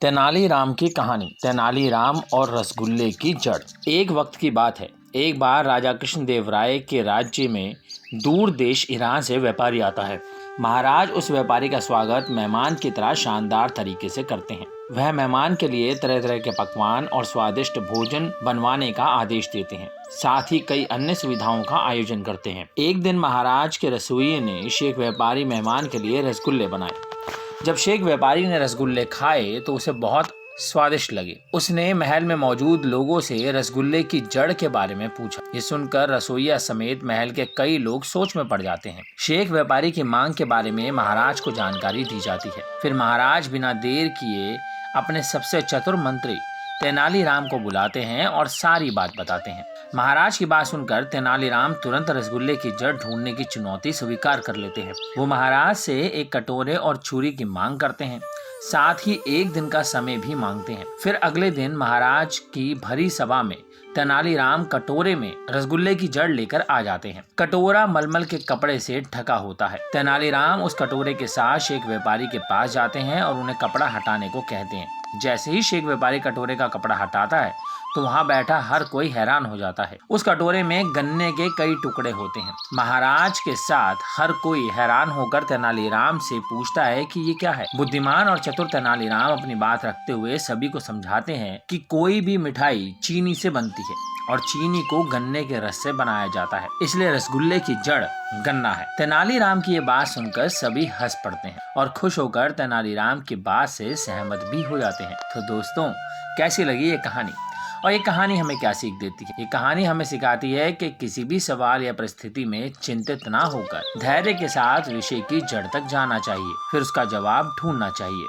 तेनालीराम की कहानी। तेनालीराम और रसगुल्ले की जड़। एक वक्त की बात है। एक बार राजा कृष्णदेव राय के राज्य में दूर देश ईरान से व्यापारी आता है। महाराज उस व्यापारी का स्वागत मेहमान की तरह शानदार तरीके से करते हैं। वह मेहमान के लिए तरह तरह के पकवान और स्वादिष्ट भोजन बनवाने का आदेश देते हैं। साथ ही कई अन्य सुविधाओं का आयोजन करते हैं। एक दिन महाराज के रसोइये ने शेख व्यापारी मेहमान के लिए रसगुल्ले बनाए। जब शेख व्यापारी ने रसगुल्ले खाए तो उसे बहुत स्वादिष्ट लगे। उसने महल में मौजूद लोगों से रसगुल्ले की जड़ के बारे में पूछा। ये सुनकर रसोइया समेत महल के कई लोग सोच में पड़ जाते हैं। शेख व्यापारी की मांग के बारे में महाराज को जानकारी दी जाती है। फिर महाराज बिना देर किए अपने सबसे चतुर मंत्री तेनालीराम को बुलाते हैं और सारी बात बताते हैं। महाराज की बात सुनकर तेनालीराम तुरंत रसगुल्ले की जड़ ढूंढने की चुनौती स्वीकार कर लेते हैं। वो महाराज से एक कटोरे और छुरी की मांग करते हैं। साथ ही एक दिन का समय भी मांगते हैं। फिर अगले दिन महाराज की भरी सभा में तेनालीराम कटोरे में रसगुल्ले की जड़ लेकर आ जाते हैं। कटोरा मलमल के कपड़े से ढका होता है। तेनालीराम उस कटोरे के साथ शेख व्यापारी के पास जाते हैं और उन्हें कपड़ा हटाने को कहते हैं। जैसे ही शेख व्यापारी कटोरे का कपड़ा हटाता है तो वहाँ बैठा हर कोई हैरान हो जाता है। उस कटोरे में गन्ने के कई टुकड़े होते हैं। महाराज के साथ हर कोई हैरान होकर तेनालीराम से पूछता है कि ये क्या है। बुद्धिमान और चतुर तेनालीराम अपनी बात रखते हुए सभी को समझाते हैं कि कोई भी मिठाई चीनी से बनती है और चीनी को गन्ने के रस से बनाया जाता है, इसलिए रसगुल्ले की जड़ गन्ना है। तेनालीराम की ये बात सुनकर सभी हंस पड़ते हैं और खुश होकर तेनालीराम की बात से सहमत भी हो जाते हैं। तो दोस्तों, कैसी लगी ये कहानी और ये कहानी हमें क्या सीख देती है? ये कहानी हमें सिखाती है कि किसी भी सवाल या परिस्थिति में चिंतित ना होकर धैर्य के साथ विषय की जड़ तक जाना चाहिए, फिर उसका जवाब ढूंढना चाहिए।